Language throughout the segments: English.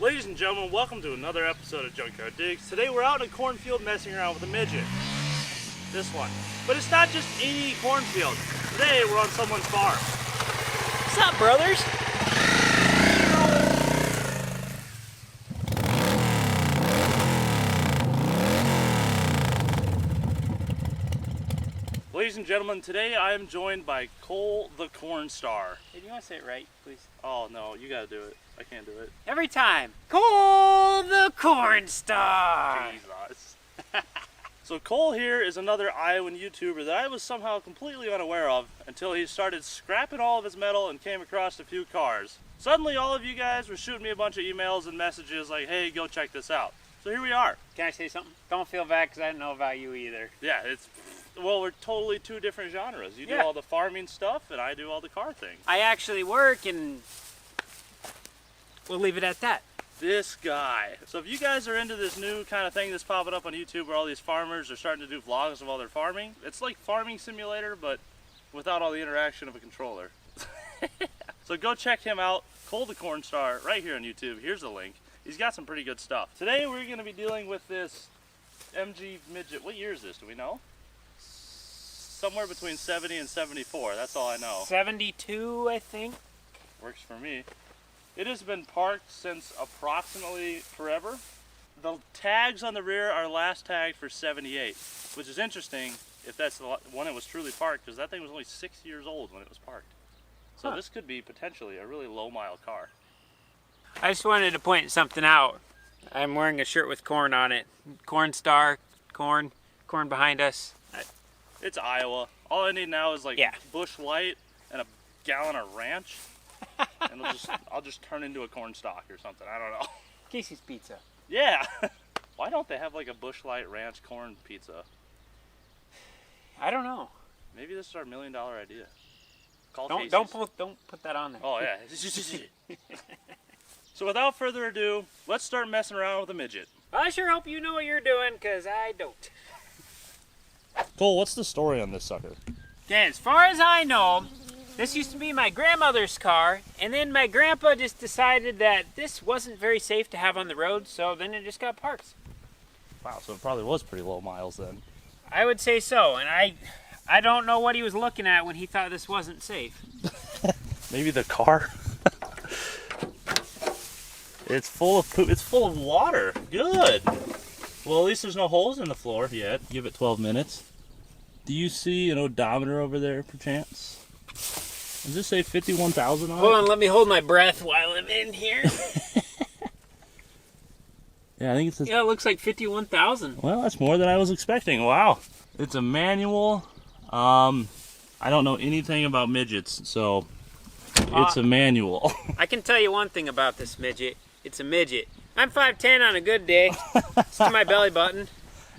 Ladies and gentlemen, welcome to another episode of Junkyard Digs. Today we're out in a cornfield messing around with a midget. This one. But it's not just any cornfield. Today we're on someone's farm. What's up, brothers? Ladies and gentlemen, today I am joined by Cole the Cornstar. Hey, do you want to say it right, please? Oh no, you gotta do it. I can't do it. Every time. Cole the Cornstar! Jesus. So Cole here is another Iowan YouTuber that I was somehow completely unaware of until he started scrapping all of his metal and came across a few cars. Suddenly all of you guys were shooting me a bunch of emails and messages like, hey, go check this out. So here we are. Can I say something? Don't feel bad because I didn't know about you either. Yeah, well, we're totally two different genres. You do all the farming stuff and I do all the car things. I actually work and we'll leave it at that. This guy. So if you guys are into this new kind of thing that's popping up on YouTube where all these farmers are starting to do vlogs of all their farming, it's like Farming Simulator, but without all the interaction of a controller. So go check him out, Cole the Cornstar, right here on YouTube. Here's the link. He's got some pretty good stuff. Today we're going to be dealing with this MG Midget. What year is this? Do we know? Somewhere between 70 and 74. That's all I know. 72, I think. Works for me. It has been parked since approximately forever. The tags on the rear are last tagged for 78, which is interesting if that's the one it was truly parked, because that thing was only 6 years old when it was parked. So this could be potentially a really low mile car. I just wanted to point something out. I'm wearing a shirt with corn on it. Cornstar, corn behind us. It's Iowa. All I need now is like Bush Light and a gallon of ranch. And I'll just turn into a corn stalk or something. I don't know. Casey's Pizza. Yeah. Why don't they have like a Bush Light ranch corn pizza? I don't know. Maybe this is our $1 million idea. Call Don't put that on there. Oh yeah. So without further ado, let's start messing around with a midget. I sure hope you know what you're doing, because I don't. Cole, what's the story on this sucker? Okay, as far as I know, this used to be my grandmother's car, and then my grandpa just decided that this wasn't very safe to have on the road, so then it just got parked. Wow, so it probably was pretty low miles then. I would say so, and I don't know what he was looking at when he thought this wasn't safe. Maybe the car? It's full of poop. It's full of water. Good. Well, at least there's no holes in the floor yet. Give it 12 minutes. Do you see an odometer over there, perchance? Does this say 51,000 on it? Hold on, let me hold my breath while I'm in here. Yeah, I think it says... Yeah, it looks like 51,000. Well, that's more than I was expecting. Wow. It's a manual. I don't know anything about midgets, so it's a manual. I can tell you one thing about this midget. It's a midget. I'm 5'10" on a good day. It's to my belly button.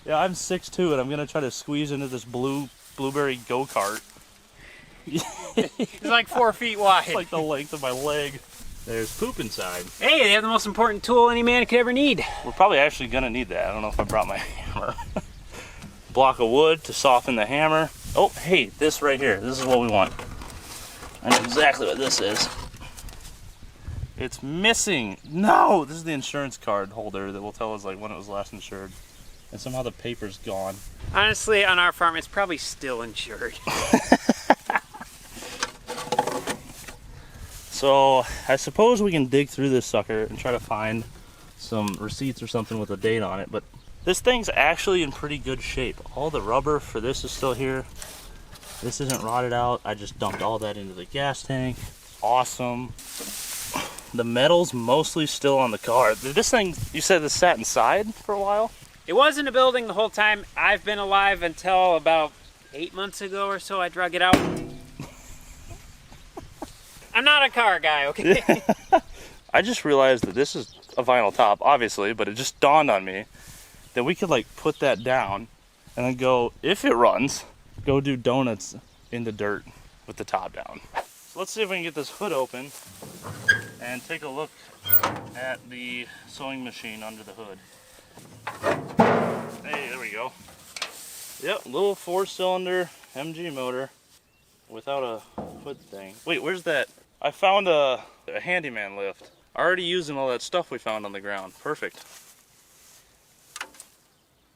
Yeah, I'm 6'2", and I'm going to try to squeeze into this blueberry go-kart. It's like 4 feet wide. It's like the length of my leg. There's poop inside. Hey, they have the most important tool any man could ever need. We're probably actually going to need that. I don't know if I brought my hammer. Block of wood to soften the hammer. Oh, hey, this right here. This is what we want. I know exactly what this is. It's missing. No, this is the insurance card holder that will tell us like when it was last insured. And somehow the paper's gone. Honestly, on our farm, it's probably still insured. So I suppose we can dig through this sucker and try to find some receipts or something with a date on it. But this thing's actually in pretty good shape. All the rubber for this is still here. This isn't rotted out. I just dumped all that into the gas tank. Awesome. The metal's mostly still on the car. This thing, you said this sat inside for a while? It was in a building the whole time I've been alive until about 8 months ago or so I drug it out. I'm not a car guy, okay? I just realized that this is a vinyl top, obviously, but it just dawned on me that we could like put that down and then go, if it runs, go do donuts in the dirt with the top down. So let's see if we can get this hood open and take a look at the sewing machine under the hood. Hey, there we go. Yep, little 4-cylinder MG motor without a hood thing. Wait, where's that? I found a handyman lift. Already using all that stuff we found on the ground. Perfect.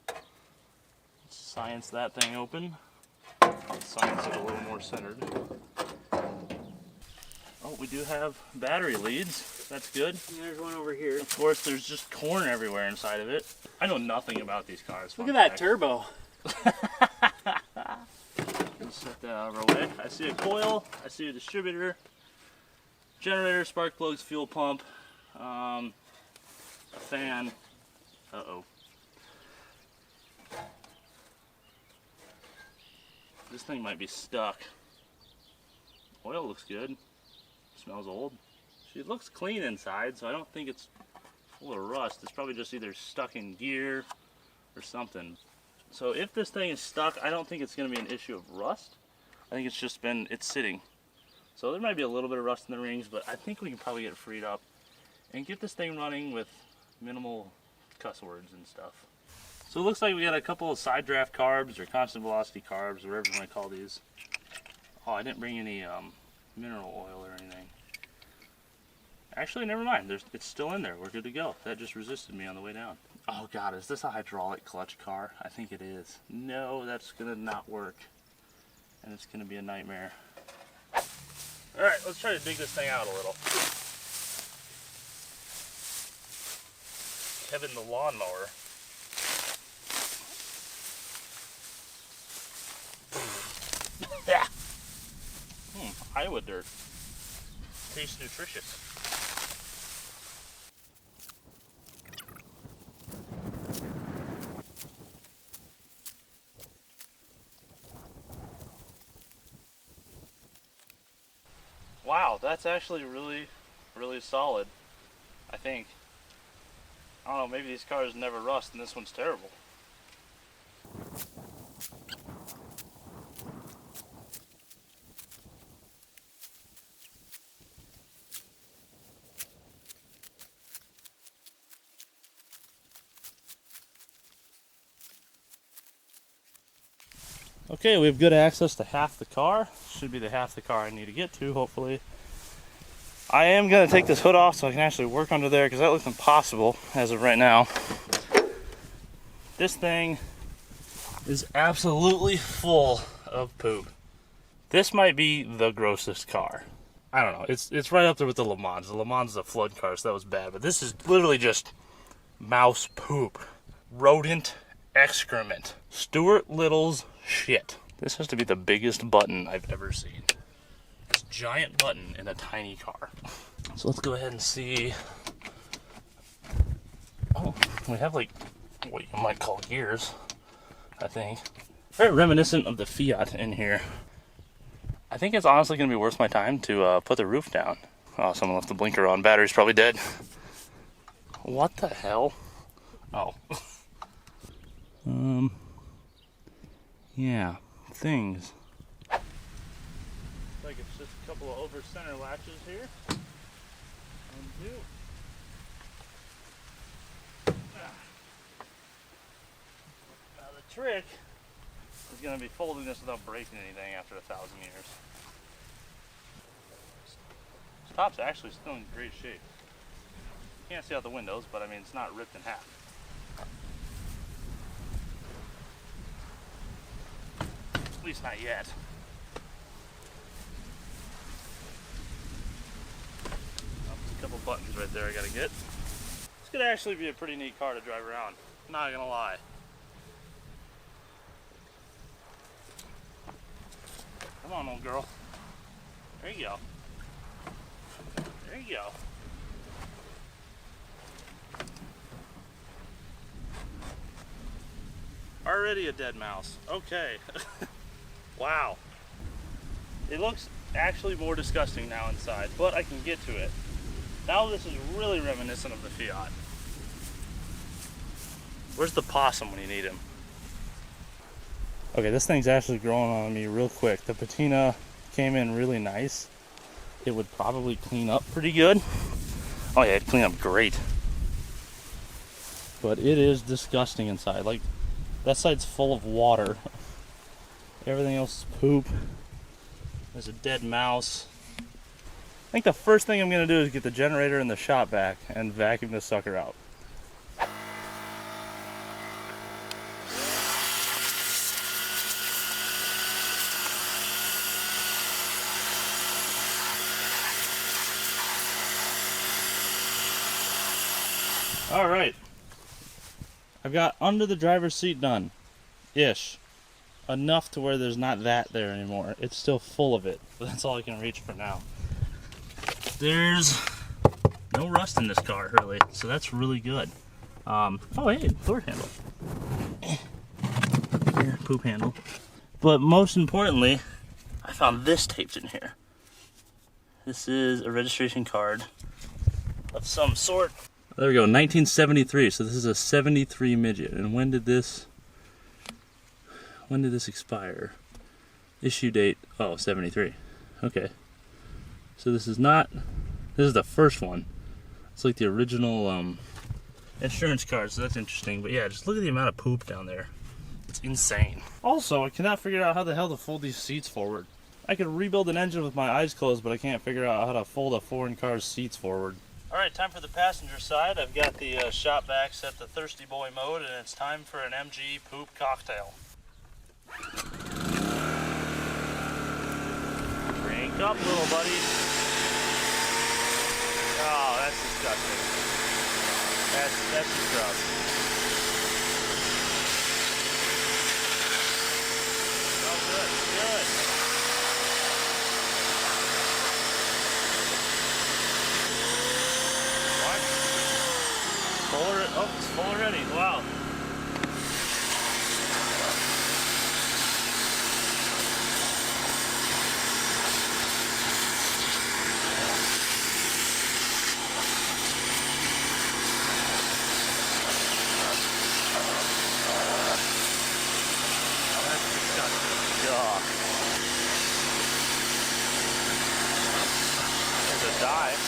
Let's science that thing open. Let's science it a little more centered. Oh, we do have battery leads. That's good. And there's one over here. Of course, there's just corn everywhere inside of it. I know nothing about these cars. Look at that turbo. Let's set that out of our way. I see a coil. I see a distributor. Generator, spark plugs, fuel pump. A fan. Uh-oh. This thing might be stuck. Oil looks good. Smells old. She looks clean inside, so I don't think it's full of rust. It's probably just either stuck in gear or something. So if this thing is stuck, I don't think it's going to be an issue of rust. I think it's just it's sitting. So there might be a little bit of rust in the rings, but I think we can probably get it freed up and get this thing running with minimal cuss words and stuff. So it looks like we got a couple of side draft carbs or constant velocity carbs, whatever you want to call these. Oh, I didn't bring any mineral oil or anything. Actually, never mind. It's still in there. We're good to go. That just resisted me on the way down. Oh God, is this a hydraulic clutch car? I think it is. No, that's gonna not work. And it's gonna be a nightmare. All right, let's try to dig this thing out a little. Kevin the lawnmower. Yeah. Iowa dirt. Tastes nutritious. Wow, that's actually really, really solid, I think. I don't know, maybe these cars never rust and this one's terrible. Okay, we have good access to half the car. Should be the half the car I need to get to, hopefully. I am going to take this hood off so I can actually work under there because that looks impossible as of right now. This thing is absolutely full of poop. This might be the grossest car. I don't know. It's right up there with the Le Mans. The Le Mans is a flood car, so that was bad. But this is literally just mouse poop. Rodent excrement. Stuart Little's shit. This has to be the biggest button I've ever seen. This giant button in a tiny car. So let's go ahead and see. Oh, we have like what you might call gears, I think. Very reminiscent of the Fiat in here. I think it's honestly going to be worth my time to put the roof down. Oh, someone left the blinker on. Battery's probably dead. What the hell? Oh. Yeah, things. Like it's just a couple of over center latches here. 1, 2. Now the trick is going to be folding this without breaking anything after 1,000 years. This top's actually still in great shape. You can't see out the windows, but I mean it's not ripped in half. At least not yet. Oh, there's a couple buttons right there I gotta get. This could actually be a pretty neat car to drive around. Not gonna lie. Come on, old girl. There you go. There you go. Already a dead mouse. Okay. Wow. It looks actually more disgusting now inside, but I can get to it. Now this is really reminiscent of the Fiat. Where's the possum when you need him? Okay, this thing's actually growing on me real quick. The patina came in really nice. It would probably clean up pretty good. Oh yeah, it'd clean up great. But it is disgusting inside. Like, that side's full of water. Everything else is poop. There's a dead mouse. think the first thing I'm gonna do is get the generator and the shop vac and vacuum this sucker out. All right, I've got under the driver's seat done, ish. Enough to where there's not that there anymore. It's still full of it, but that's all I can reach for now. There's no rust in this car, really, so that's really good. Oh, hey, door handle. Here, poop handle. But most importantly, I found this taped in here. This is a registration card of some sort. There we go, 1973, so this is a 73 Midget. And when did this expire? Issue date, oh, 73. Okay. So this is the first one. It's like the original insurance card, so that's interesting. But yeah, just look at the amount of poop down there. It's insane. Also, I cannot figure out how the hell to fold these seats forward. I could rebuild an engine with my eyes closed, but I can't figure out how to fold a foreign car's seats forward. Alright, time for the passenger side. I've got the shop vac set to thirsty boy mode, and it's time for an MG poop cocktail. Crank up, little buddy. Oh, that's disgusting. That's just gross. Oh, good, good. What? Oh, it's full already. Wow. There's a dive.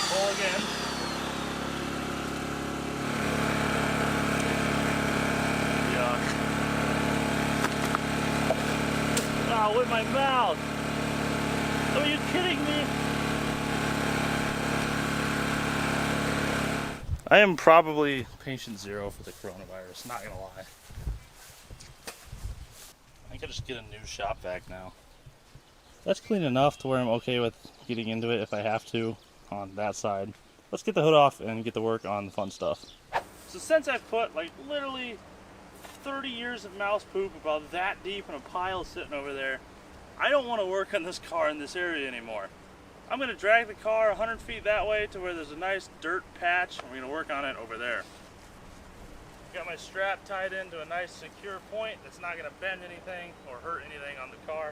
Pull again. Yuck. Oh, with my mouth. Are you kidding me? I am probably patient zero for the coronavirus, not gonna lie. I could just get a new shop vac now. That's clean enough to where I'm okay with getting into it if I have to on that side. Let's get the hood off and get to work on the fun stuff. So since I've put like literally 30 years of mouse poop about that deep in a pile sitting over there, I don't want to work on this car in this area anymore. I'm going to drag the car 100 feet that way to where there's a nice dirt patch, and we're going to work on it over there. Got my strap tied into a nice secure point that's not going to bend anything or hurt anything on the car.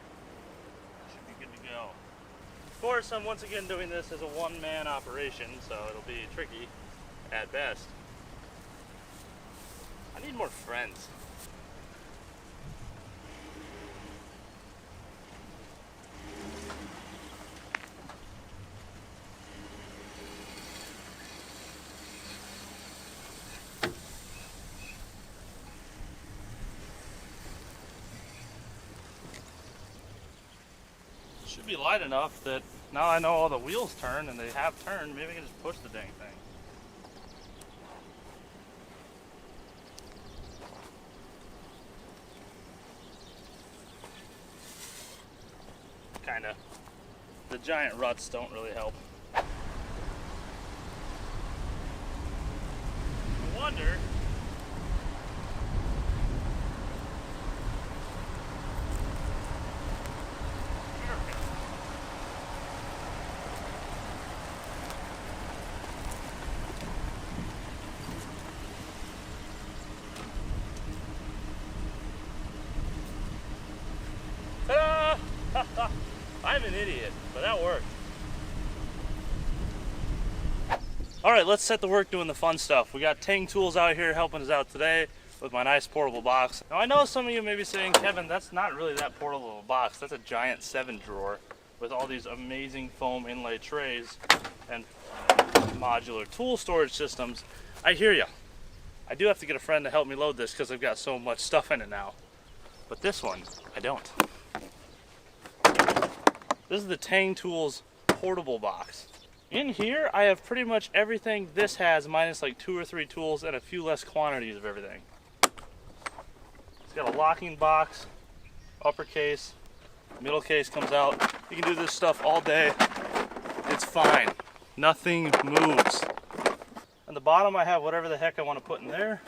Should be good to go. Of course, I'm once again doing this as a one-man operation, so it'll be tricky at best. I need more friends. Should be light enough that now I know all the wheels turn, and they have turned. Maybe I can just push the dang thing. Kinda. The giant ruts don't really help. I wonder. I'm an idiot, but that worked. Alright, let's set to work doing the fun stuff. We got Ting Tools out here helping us out today with my nice portable box. Now I know some of you may be saying, Kevin, that's not really that portable box. That's a giant 7-drawer with all these amazing foam inlay trays and modular tool storage systems. I hear you. I do have to get a friend to help me load this because I've got so much stuff in it now. But this one, I don't. This is the Tang Tools portable box. In here, I have pretty much everything this has, minus like 2 or 3 tools and a few less quantities of everything. It's got a locking box, upper case, middle case comes out. You can do this stuff all day. It's fine. Nothing moves. On the bottom, I have whatever the heck I want to put in there,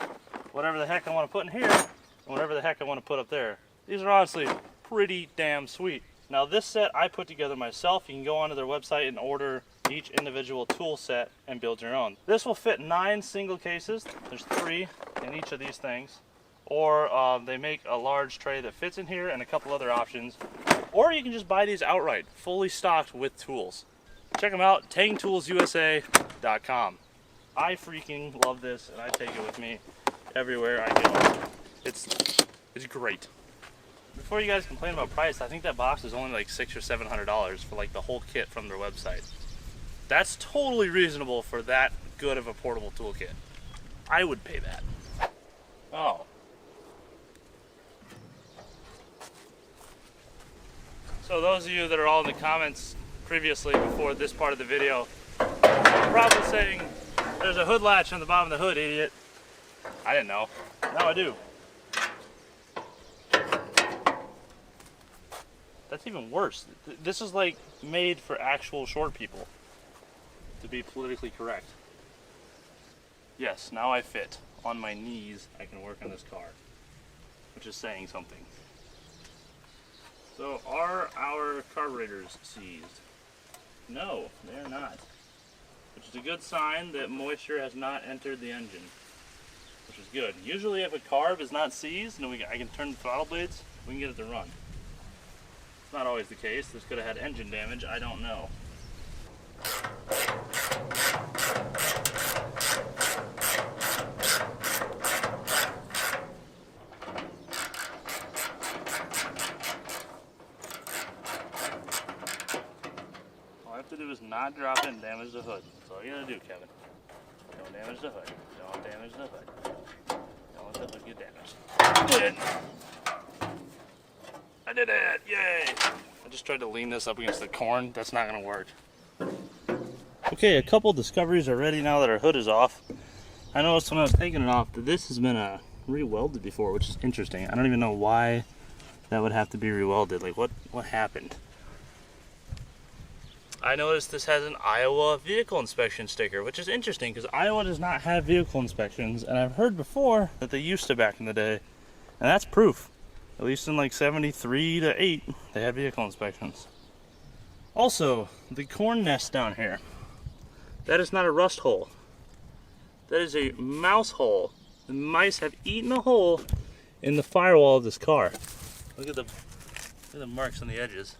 whatever the heck I want to put in here, and whatever the heck I want to put up there. These are honestly pretty damn sweet. Now this set I put together myself. You can go onto their website and order each individual tool set and build your own. This will fit 9 single cases. There's 3 in each of these things. Or they make a large tray that fits in here and a couple other options. Or you can just buy these outright, fully stocked with tools. Check them out, tangtoolsusa.com. I freaking love this, and I take it with me everywhere I go. It's great. Before you guys complain about price, I think that box is only like $600 or $700 for like the whole kit from their website. That's totally reasonable for that good of a portable toolkit. I would pay that. Oh. So those of you that are all in the comments previously before this part of the video, probably saying, there's a hood latch on the bottom of the hood, idiot. I didn't know. Now I do. That's even worse. This is like made for actual short people, to be politically correct. Yes, now I fit. On my knees, I can work on this car, which is saying something. So, are our carburetors seized? No, they are not. Which is a good sign that moisture has not entered the engine, which is good. Usually if a carb is not seized and I can turn the throttle blades, we can get it to run. It's not always the case. This could have had engine damage, I don't know. All I have to do is not drop it and damage the hood. That's all you gotta do, Kevin. Don't damage the hood. Don't damage the hood. Don't let the hood get damaged. I did it! I did it! Yay! I just tried to lean this up against the corn. That's not gonna work. Okay, a couple discoveries are ready now that our hood is off. I noticed when I was taking it off that this has been re-welded before, which is interesting. I don't even know why that would have to be re-welded. Like, what happened? I noticed this has an Iowa vehicle inspection sticker, which is interesting because Iowa does not have vehicle inspections, and I've heard before that they used to back in the day, and that's proof. At least in like 73 to 8, they had vehicle inspections. Also, the corn nest down here, that is not a rust hole. That is a mouse hole. The mice have eaten a hole in the firewall of this car. Look at the marks on the edges.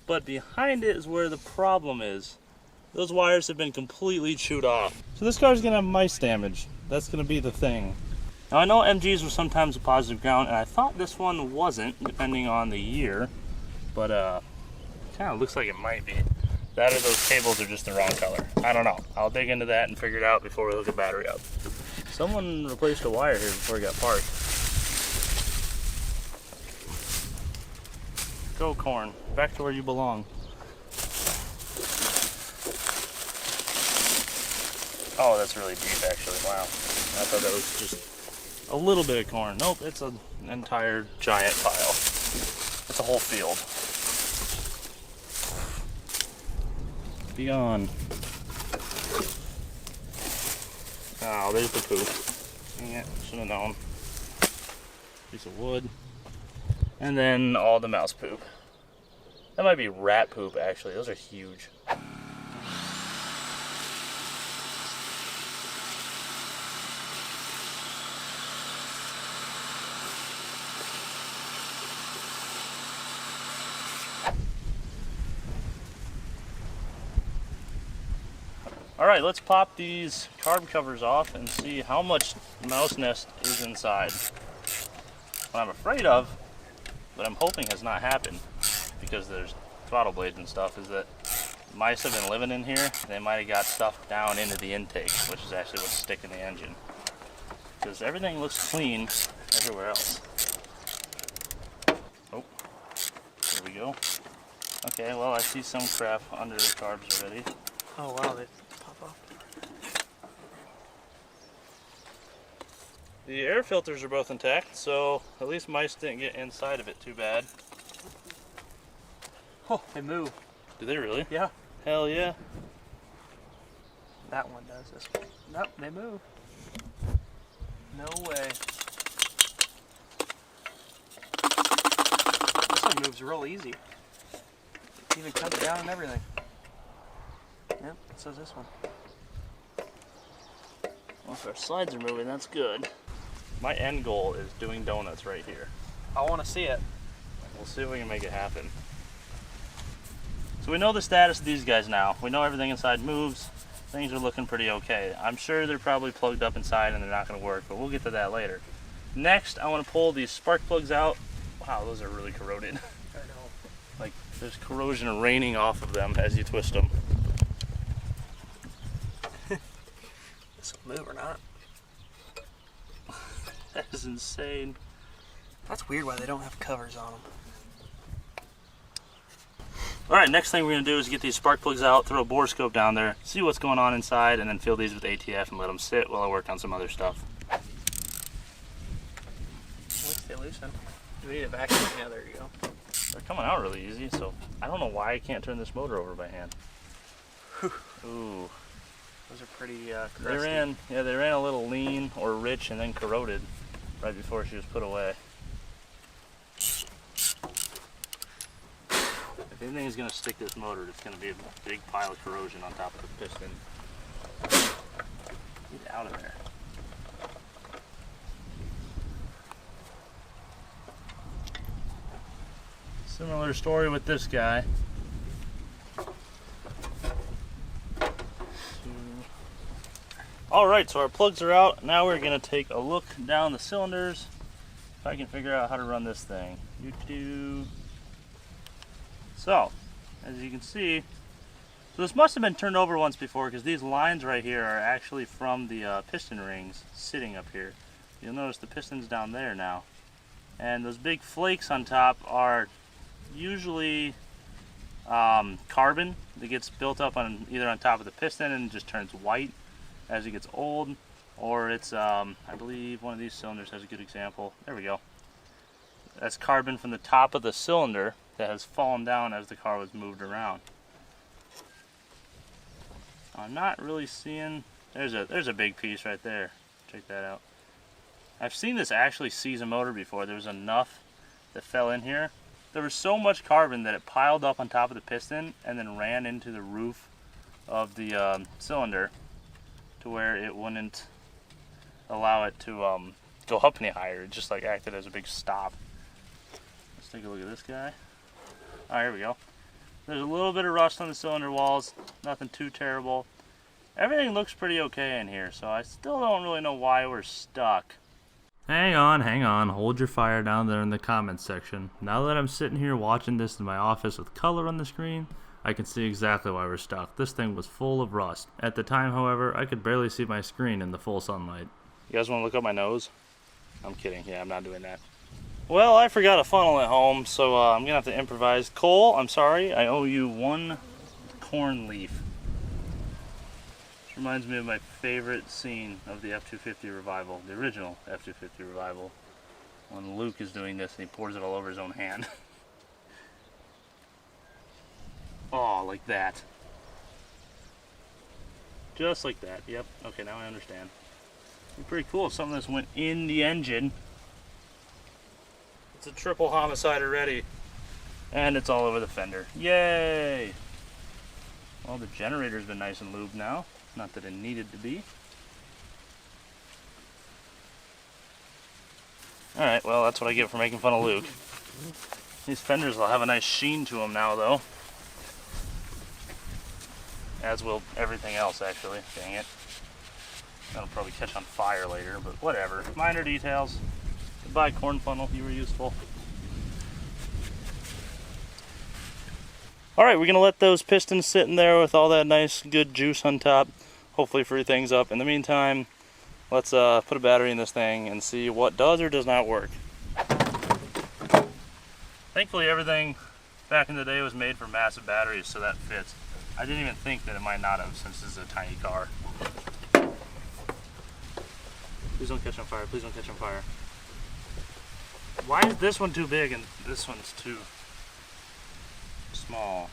But behind it is where the problem is. Those wires have been completely chewed off. So this car's gonna have mice damage. That's gonna be the thing. Now I know MGs were sometimes a positive ground, and I thought this one wasn't, depending on the year. But kind of looks like it might be. That or those cables are just the wrong color. I don't know. I'll dig into that and figure it out before we hook a battery up. Someone replaced a wire here before he got parked. Go corn, back to where you belong. Oh, that's really deep actually, wow. I thought that was just a little bit of corn. Nope, it's an entire giant pile. It's a whole field. Be gone. Oh, there's the poop. Yeah, should have known. Piece of wood. And then all the mouse poop. That might be rat poop, actually. Those are huge. All right, let's pop these carb covers off and see how much mouse nest is inside. What I'm afraid of, but I'm hoping has not happened, because there's throttle blades and stuff, is that Mice have been living in here. They might have got stuff down into the intake, which is actually what's sticking the engine. Because everything looks clean everywhere else. Oh, here we go. Okay, well, I see some crap under the carbs already. Oh wow, they pop off. The air filters are both intact, so at least mice didn't get inside of it too bad. Oh, they move. Do they really? Yeah. Hell yeah. That one does. This one. Nope, they move. No way. This one moves real easy. It even comes down and everything. Yep, so this one. Well, if our slides are moving, that's good. My end goal is doing donuts right here. I want to see it. We'll see if we can make it happen. So we know the status of these guys now. We know everything inside moves. Things are looking pretty okay. I'm sure they're probably plugged up inside and they're not going to work, but we'll get to that later. Next, I want to pull these spark plugs out. Wow, those are really corroded. I know. Like, there's corrosion raining off of them as you twist them. This will move or not. That is insane. That's weird why they don't have covers on them. Alright, next thing we're going to do is get these spark plugs out, throw a borescope down there, see what's going on inside, and then fill these with ATF and let them sit while I work on some other stuff. At least they loosen. Do we need a vacuum? Yeah, there you go. They're coming out really easy, so I don't know why I can't turn this motor over by hand. Ooh. Those are pretty crusty. They ran a little lean or rich and then corroded right before she was put away. If anything is going to stick this motor, it's going to be a big pile of corrosion on top of the piston. Get out of there. Similar story with this guy. Alright, so our plugs are out. Now we're going to take a look down the cylinders. If I can figure out how to run this thing. So, as you can see, so this must have been turned over once before because these lines right here are actually from the piston rings sitting up here. You'll notice the piston's down there now. And those big flakes on top are usually carbon that gets built up on either on top of the piston and just turns white as it gets old, or it's, I believe one of these cylinders has a good example. There we go. That's carbon from the top of the cylinder that has fallen down as the car was moved around. I'm not really seeing, there's a big piece right there. Check that out. I've seen this actually seize a motor before. There was enough that fell in here. There was so much carbon that it piled up on top of the piston and then ran into the roof of the cylinder to where it wouldn't allow it to go up any higher. It just like acted as a big stop. Let's take a look at this guy. Alright, here we go. There's a little bit of rust on the cylinder walls, nothing too terrible. Everything looks pretty okay in here, so I still don't really know why we're stuck. Hang on, hold your fire down there in the comments section. Now that I'm sitting here watching this in my office with color on the screen, I can see exactly why we're stuck. This thing was full of rust. At the time, however, I could barely see my screen in the full sunlight. You guys want to look up my nose? I'm kidding, yeah, I'm not doing that. Well, I forgot a funnel at home, so I'm gonna have to improvise. Cole, I'm sorry, I owe you one corn leaf. This reminds me of my favorite scene of the F-250 revival, the original F-250 revival, when Luke is doing this and he pours it all over his own hand. Oh, like that. Just like that, yep. Okay, now I understand. It'd be pretty cool if some of this went in the engine. It's a triple homicide already. And it's all over the fender. Yay! Well, the generator's been nice and lubed now. Not that it needed to be. Alright, well, that's what I get for making fun of Luke. These fenders will have a nice sheen to them now, though. As will everything else, actually. Dang it. That'll probably catch on fire later, but whatever. Minor details. Goodbye, corn funnel. You were useful. Alright, we're going to let those pistons sit in there with all that nice good juice on top. Hopefully free things up. In the meantime, let's put a battery in this thing and see what does or does not work. Thankfully everything back in the day was made for massive batteries, so that fits. I didn't even think that it might not have, since this is a tiny car. Please don't catch on fire, please don't catch on fire. Why is this one too big and this one's too small?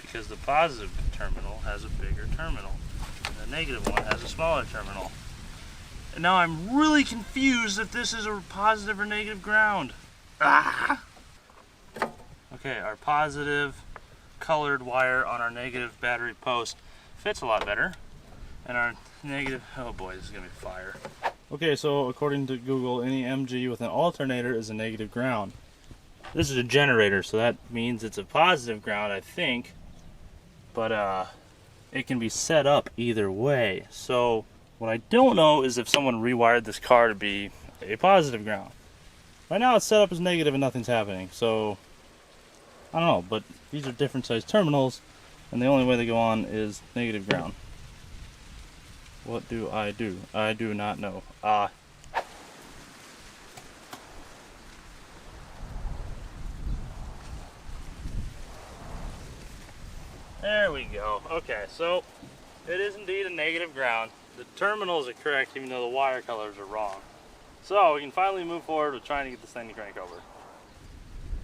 Because the positive terminal has a bigger terminal and the negative one has a smaller terminal. And now I'm really confused if this is a positive or negative ground. Ah! Okay, our positive colored wire on our negative battery post fits a lot better. And our negative, oh boy, this is gonna be fire. Okay, so according to Google, any MG with an alternator is a negative ground. This is a generator, so that means it's a positive ground, I think. But it can be set up either way. So what I don't know is if someone rewired this car to be a positive ground. Right now it's set up as negative and nothing's happening, so I don't know, but these are different size terminals and the only way they go on is negative ground. What do? I do not know. There we go. Okay, so it is indeed a negative ground. The terminals are correct even though the wire colors are wrong. So we can finally move forward with trying to get this thing to crank over.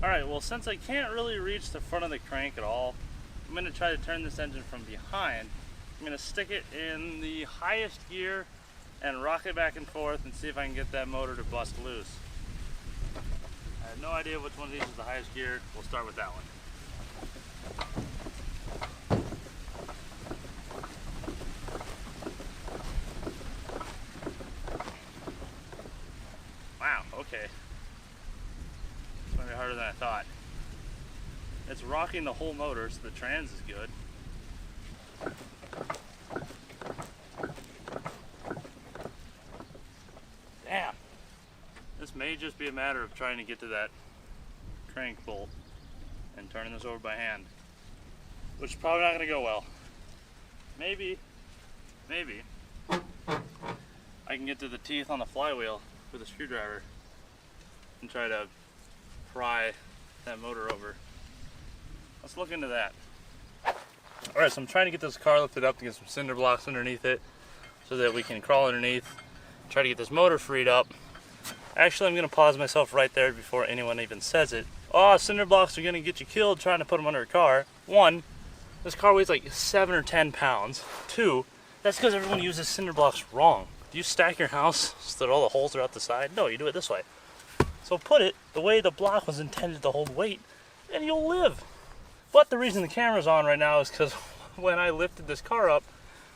Alright, well since I can't really reach the front of the crank at all, I'm going to try to turn this engine from behind. I'm going to stick it in the highest gear and rock it back and forth and see if I can get that motor to bust loose. I have no idea which one of these is the highest gear. We'll start with that one. Wow, okay. It's going to be harder than I thought. It's rocking the whole motor, so the trans is good. Damn. This may just be a matter of trying to get to that crank bolt and turning this over by hand, which is probably not going to go well. Maybe I can get to the teeth on the flywheel with a screwdriver and try to pry that motor over. Let's look into that. Alright, so I'm trying to get this car lifted up to get some cinder blocks underneath it so that we can crawl underneath, try to get this motor freed up. Actually, I'm going to pause myself right there before anyone even says it. Oh, cinder blocks are going to get you killed trying to put them under a car. One, this car weighs like 7 or 10 pounds. Two, that's because everyone uses cinder blocks wrong. Do you stack your house so that all the holes are out the side? No, you do it this way. So put it the way the block was intended to hold weight and you'll live. But the reason the camera's on right now is because when I lifted this car up,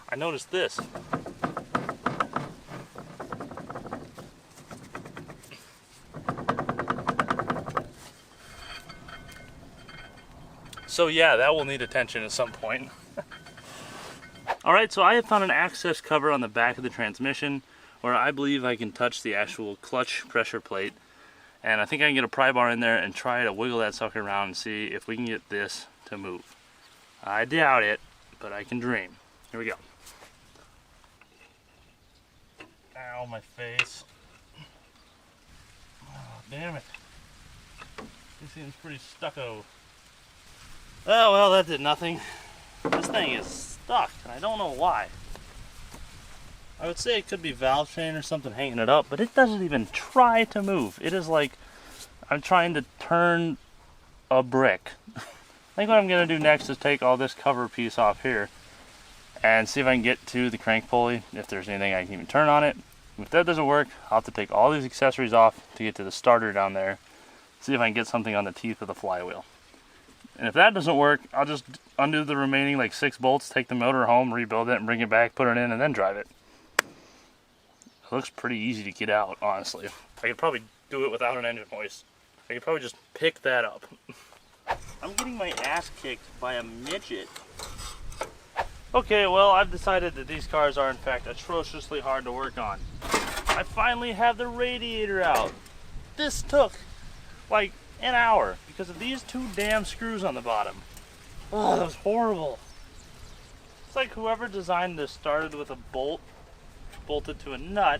I noticed this. So yeah, that will need attention at some point. Alright, so I have found an access cover on the back of the transmission where I believe I can touch the actual clutch pressure plate. And I think I can get a pry bar in there and try to wiggle that sucker around and see if we can get this to move. I doubt it, but I can dream. Here we go. Ow, my face. Oh, damn it. This seems pretty stucco. Oh, well, that did nothing. This thing is stuck, and I don't know why. I would say it could be valve chain or something hanging it up, but it doesn't even try to move. It is like I'm trying to turn a brick. I think what I'm going to do next is take all this cover piece off here and see if I can get to the crank pulley, if there's anything I can even turn on it. If that doesn't work, I'll have to take all these accessories off to get to the starter down there, see if I can get something on the teeth of the flywheel. And if that doesn't work, I'll just undo the remaining like 6 bolts, take the motor home, rebuild it, and bring it back, put it in, and then drive it. It looks pretty easy to get out, honestly. I could probably do it without an engine hoist. I could probably just pick that up. I'm getting my ass kicked by a midget. Okay, well, I've decided that these cars are in fact atrociously hard to work on. I finally have the radiator out. This took like an hour because of these 2 damn screws on the bottom. Oh, that was horrible. It's like whoever designed this started with a bolt bolted to a nut,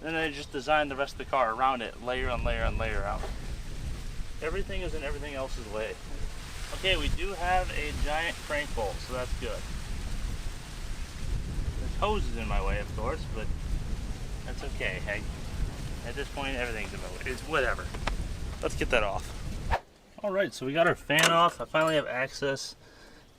and then they just designed the rest of the car around it, layer on layer on layer out. Everything is in everything else's way. Okay, we do have a giant crank bolt, so that's good. There's hoses in my way, of course, but that's okay. Hey, at this point, everything's in my way. It's whatever. Let's get that off. All right, so we got our fan off. I finally have access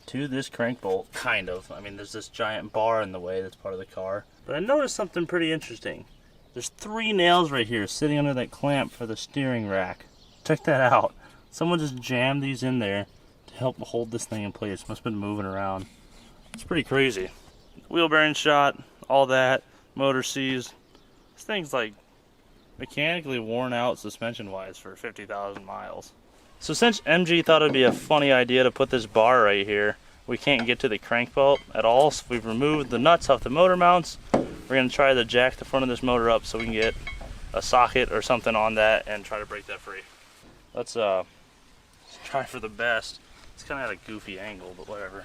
to this crank bolt, kind of. I mean, there's this giant bar in the way that's part of the car. But I noticed something pretty interesting. There's 3 nails right here sitting under that clamp for the steering rack. Check that out. Someone just jammed these in there to help hold this thing in place. Must have been moving around. It's pretty crazy. Wheel bearing shot, all that, motor seized. This thing's like mechanically worn out suspension wise for 50,000 miles. So since MG thought it'd be a funny idea to put this bar right here, we can't get to the crank bolt at all, so we've removed the nuts off the motor mounts. We're gonna try to jack the front of this motor up so we can get a socket or something on that and try to break that free. Let's try for the best. It's kind of at a goofy angle, but whatever.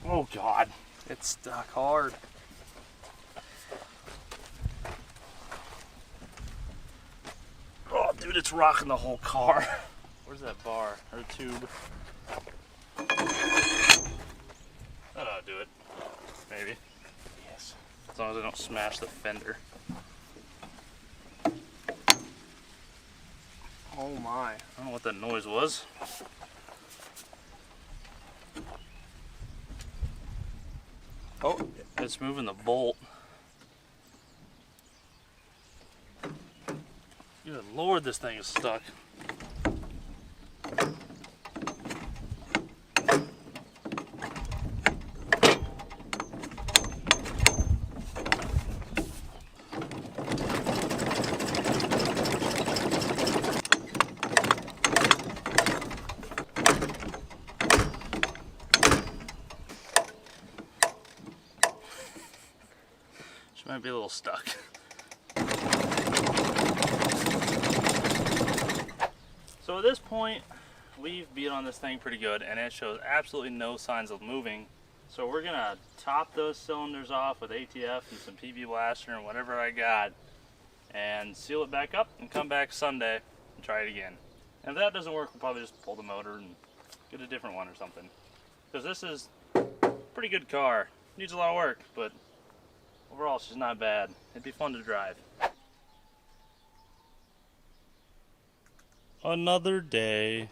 Oh God, it's stuck hard. Oh, dude, it's rocking the whole car. Where's that bar or tube? That ought to do it. Maybe. Yes. As long as I don't smash the fender. Oh my. I don't know what that noise was. Oh, it's moving the bolt. Good Lord, this thing is stuck. She might be a little stuck. So at this point, we've beat on this thing pretty good, and it shows absolutely no signs of moving. So we're gonna top those cylinders off with ATF and some PB Blaster and whatever I got, and seal it back up and come back Sunday and try it again. And if that doesn't work, we'll probably just pull the motor and get a different one or something. Because this is a pretty good car. Needs a lot of work, but overall she's not bad. It'd be fun to drive. Another day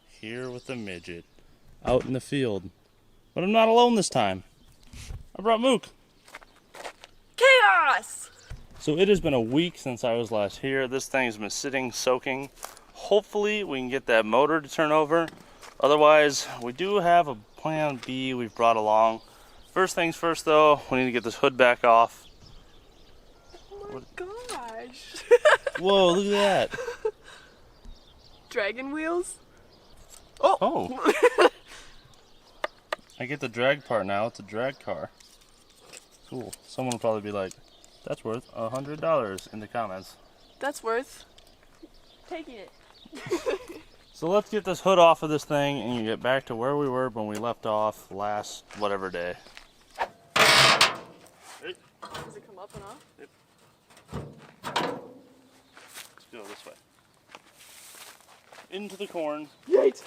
here with the midget out in the field. But I'm not alone this time. I brought Mook. Chaos! So it has been a week since I was last here. This thing's been sitting, soaking. Hopefully we can get that motor to turn over. Otherwise, we do have a plan B we've brought along. First things first though, we need to get this hood back off. Oh my gosh. Whoa, look at that. Dragon wheels? Oh! Oh. I get the drag part now. It's a drag car. Cool. Someone will probably be like, that's worth $100 in the comments. That's worth taking it. So let's get this hood off of this thing and you get back to where we were when we left off last whatever day. Hey. Does it come up and off? Yep. Let's go this way. Into the corn. Yeet!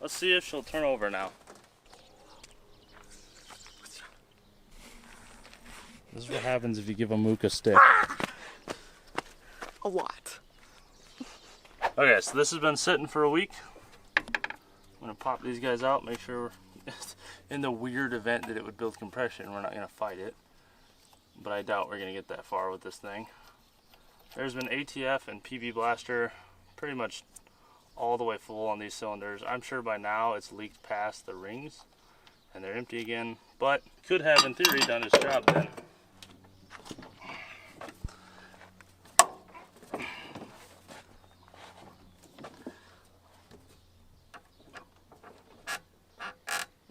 Let's see if she'll turn over now. This is what happens if you give a Mook a stick. A lot. Okay, so this has been sitting for a week. I'm gonna pop these guys out, make sure in the weird event that it would build compression, we're not gonna fight it. But I doubt we're gonna get that far with this thing. There's been ATF and PB Blaster pretty much all the way full on these cylinders. I'm sure by now it's leaked past the rings and they're empty again, but could have in theory done its job then.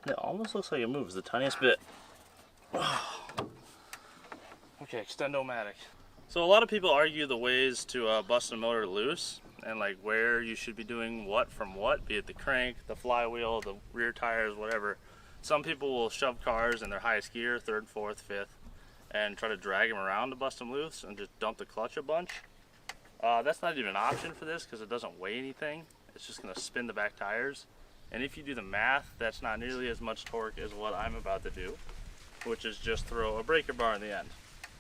It almost looks like it moves the tiniest bit. Okay, extend-o-matic. So a lot of people argue the ways to bust a motor loose and like where you should be doing what from what, be it the crank, the flywheel, the rear tires, whatever. Some people will shove cars in their highest gear, 3rd, 4th, 5th, and try to drag them around to bust them loose and just dump the clutch a bunch. That's not even an option for this because it doesn't weigh anything. It's just going to spin the back tires. And if you do the math, that's not nearly as much torque as what I'm about to do, which is just throw a breaker bar in the end.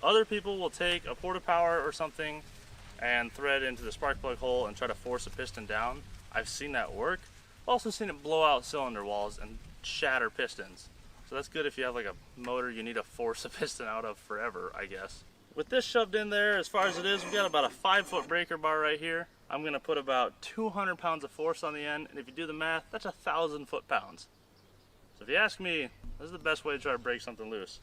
Other people will take a porta power or something and thread into the spark plug hole and try to force a piston down. I've seen that work. I've also seen it blow out cylinder walls and shatter pistons. So that's good if you have like a motor you need to force a piston out of forever, I guess. With this shoved in there, as far as it is, we've got about a 5-foot breaker bar right here. I'm gonna put about 200 pounds of force on the end, and if you do the math, that's 1,000 foot-pounds. So if you ask me, this is the best way to try to break something loose.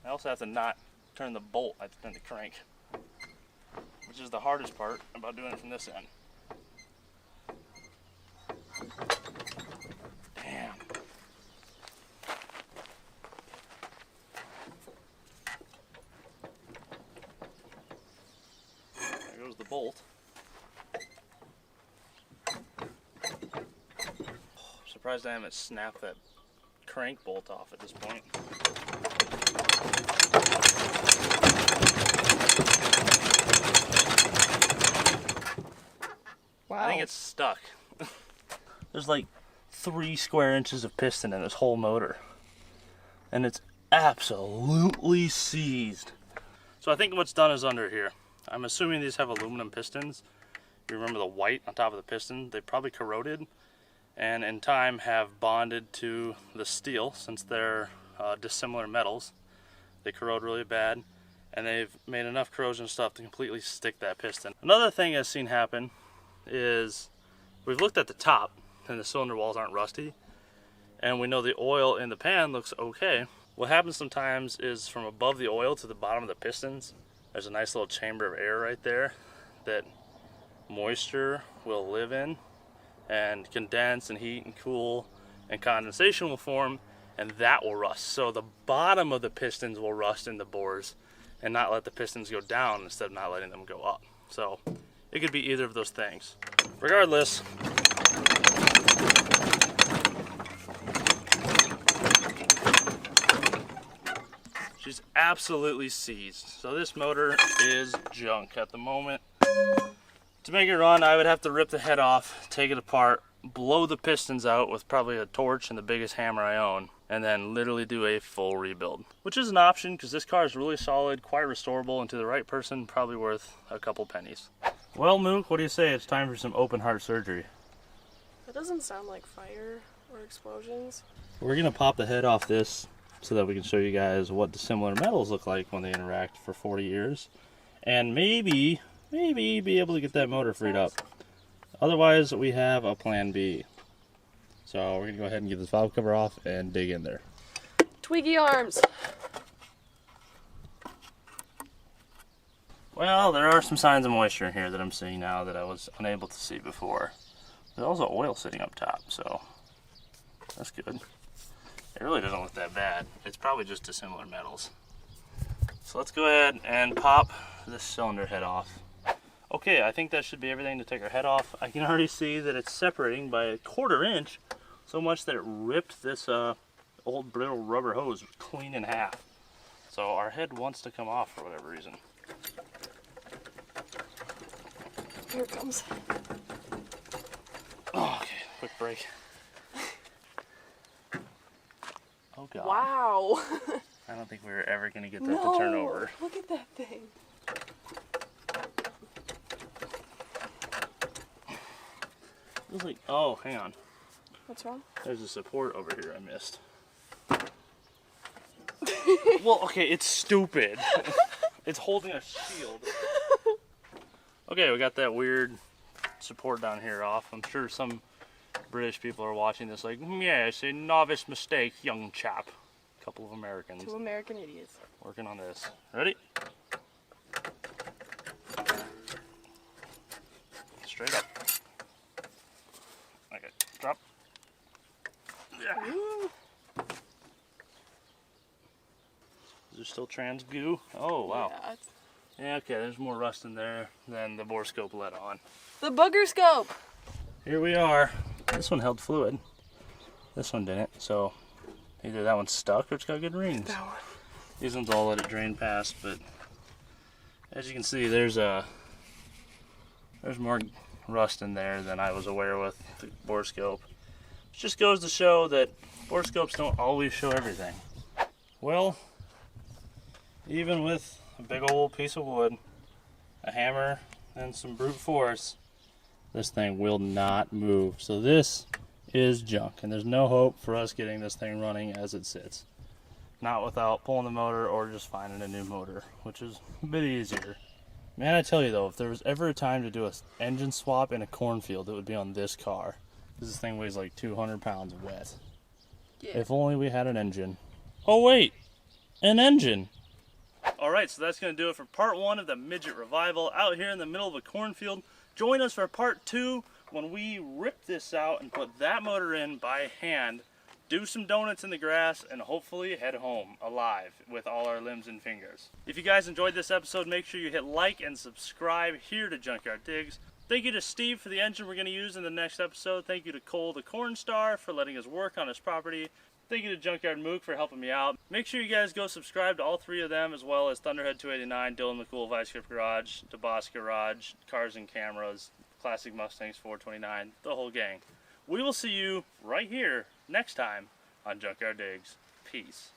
I also have to not turn the bolt, I have to turn the crank, which is the hardest part about doing it from this end. Damn. There goes the bolt. Surprised I haven't snapped that crank bolt off at this point. Wow. I think it's stuck. There's like 3 square inches of piston in this whole motor. And it's absolutely seized. So I think what's done is under here. I'm assuming these have aluminum pistons. You remember the white on top of the piston? They probably corroded and in time have bonded to the steel since they're dissimilar metals. They corrode really bad and they've made enough corrosion stuff to completely stick that piston. Another thing I've seen happen is we've looked at the top and the cylinder walls aren't rusty and we know the oil in the pan looks okay. What happens sometimes is from above the oil to the bottom of the pistons, there's a nice little chamber of air right there that moisture will live in and condense and heat and cool and condensation will form and that will rust. So the bottom of the pistons will rust in the bores and not let the pistons go down instead of not letting them go up. So it could be either of those things. Regardless, she's absolutely seized. So this motor is junk at the moment. To make it run, I would have to rip the head off, take it apart, blow the pistons out with probably a torch and the biggest hammer I own, and then literally do a full rebuild. Which is an option because this car is really solid, quite restorable, and to the right person, probably worth a couple pennies. Well, Mook, what do you say? It's time for some open heart surgery. That doesn't sound like fire or explosions. We're gonna pop the head off this so that we can show you guys what dissimilar metals look like when they interact for 40 years. And maybe be able to get that motor freed up. Otherwise, we have a plan B. So we're gonna go ahead and get this valve cover off and dig in there. Twiggy arms. Well, there are some signs of moisture in here that I'm seeing now that I was unable to see before. There's also oil sitting up top, so that's good. It really doesn't look that bad. It's probably just dissimilar metals. So let's go ahead and pop this cylinder head off. Okay, I think that should be everything to take our head off. I can already see that it's separating by 1/4 inch, so much that it ripped this old brittle rubber hose clean in half. So our head wants to come off for whatever reason. Here it comes. Oh, okay, quick break. Oh god. Wow. I don't think we were ever going to get that to turn over. Look at that thing. It was like, oh, hang on. What's wrong? There's a support over here I missed. Well, okay, it's stupid. It's holding a shield. Okay, we got that weird support down here off. I'm sure some British people are watching this like, yes, a novice mistake, young chap. A couple of Americans. 2 American idiots. Working on this. Ready? Straight up. Okay, drop. Yeah. Is there still trans goo? Oh, wow. Yeah, Yeah, okay, there's more rust in there than the bore scope let on. The booger scope! Here we are. This one held fluid. This one didn't, so either that one's stuck or it's got good rings. That one. These ones all let it drain past, but as you can see, there's more rust in there than I was aware with the bore scope. It just goes to show that bore scopes don't always show everything. Well, even with a big old piece of wood, a hammer, and some brute force, this thing will not move. So this is junk, and there's no hope for us getting this thing running as it sits. Not without pulling the motor or just finding a new motor, which is a bit easier. Man, I tell you though, if there was ever a time to do an engine swap in a cornfield, it would be on this car. This thing weighs like 200 pounds wet. Yeah. If only we had an engine. Oh wait, an engine! Alright, so that's going to do it for part 1 of the Midget Revival out here in the middle of a cornfield. Join us for part 2 when we rip this out and put that motor in by hand, do some donuts in the grass, and hopefully head home alive with all our limbs and fingers. If you guys enjoyed this episode, make sure you hit like and subscribe here to Junkyard Digs. Thank you to Steve for the engine we're going to use in the next episode. Thank you to Cole the cornstar for letting us work on his property. Thank you to Junkyard Mook for helping me out. Make sure you guys go subscribe to all 3 of them, as well as Thunderhead 289, Dylan McCool, Vice Grip Garage, Deboss Garage, Cars and Cameras, Classic Mustangs 429, the whole gang. We will see you right here next time on Junkyard Digs. Peace.